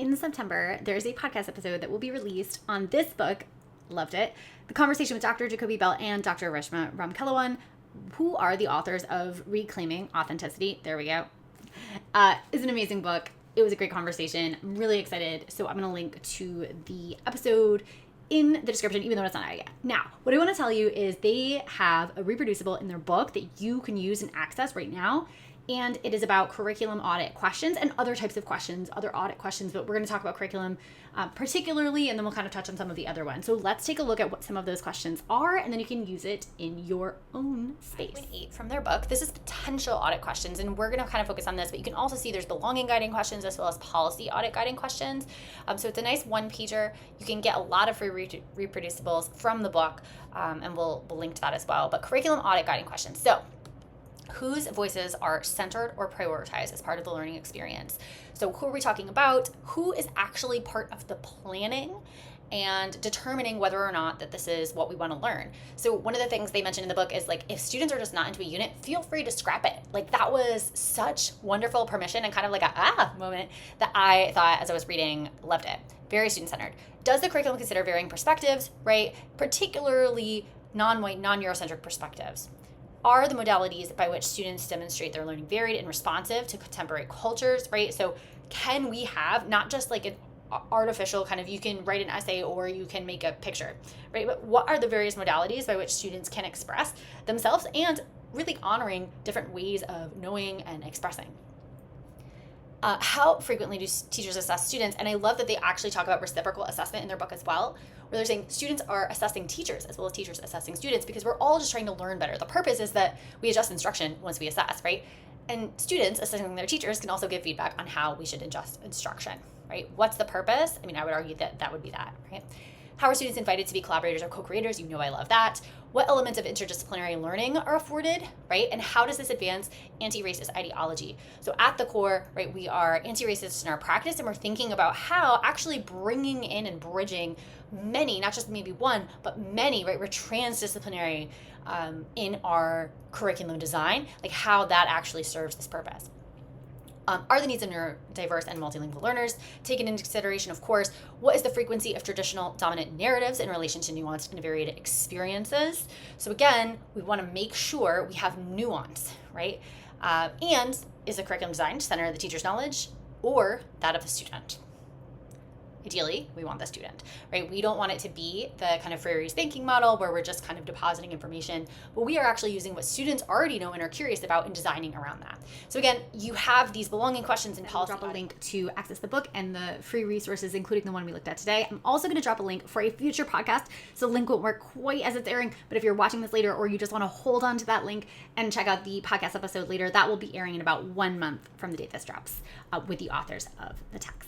in September, there's a podcast episode that will be released on this book. Loved it. The conversation with Dr. Jacoby Bell and Dr. Bell Ramkellawan, who are the authors of Reclaiming Authenticity. There we go. It's an amazing book. It was a great conversation. I'm really excited. So I'm going to link to the episode in the description, even though it's not out yet. Now, what I want to tell you is they have a reproducible in their book that you can use and access right now. And it is about curriculum audit questions and other types of questions, other audit questions, but we're going to talk about curriculum particularly, and then we'll kind of touch on some of the other ones. So let's take a look at what some of those questions are, and then you can use it in your own space. 8 from their book. This is potential audit questions, and we're going to kind of focus on this, but you can also see there's belonging guiding questions as well as policy audit guiding questions. So it's a nice one-pager. You can get a lot of free reproducibles from the book, and we'll link to that as well. But curriculum audit guiding questions. So whose voices are centered or prioritized as part of the learning experience? So who are we talking about? Who is actually part of the planning and determining whether or not that this is what we want to learn? So one of the things they mentioned in the book is like, if students are just not into a unit, feel free to scrap it. Like that was such wonderful permission and kind of like a moment that I thought as I was reading, loved it. Very student-centered. Does the curriculum consider varying perspectives, right? Particularly non-white, non-Eurocentric perspectives? Are the modalities by which students demonstrate their learning varied and responsive to contemporary cultures, right? So can we have not just like an artificial kind of, you can write an essay or you can make a picture, right? But what are the various modalities by which students can express themselves and really honoring different ways of knowing and expressing? How frequently do teachers assess students? And I love that they actually talk about reciprocal assessment in their book as well, where they're saying students are assessing teachers as well as teachers assessing students because we're all just trying to learn better. The purpose is that we adjust instruction once we assess, right? And students assessing their teachers can also give feedback on how we should adjust instruction, right? What's the purpose? I mean, I would argue that that would be that, right? How are students invited to be collaborators or co-creators? You know I love that. What elements of interdisciplinary learning are afforded, right? And how does this advance anti-racist ideology? So at the core, right, we are anti-racist in our practice, and we're thinking about how actually bringing in and bridging many, not just maybe one, but many, right? We're transdisciplinary in our curriculum design, like how that actually serves this purpose. Are the needs of neurodiverse and multilingual learners taken into consideration? Of course. What is the frequency of traditional dominant narratives in relation to nuanced and varied experiences? So again, we want to make sure we have nuance, right? And is the curriculum designed to center the teacher's knowledge or that of the student? Ideally, we want the student, right? We don't want it to be the kind of Freire's thinking model where we're just kind of depositing information, but we are actually using what students already know and are curious about and designing around that. So again, you have these belonging questions and I'll drop a link to access the book and the free resources, including the one we looked at today. I'm also going to drop a link for a future podcast. So the link won't work quite as it's airing, but if you're watching this later or you just want to hold on to that link and check out the podcast episode later, that will be airing in about 1 month from the date this drops with the authors of the text.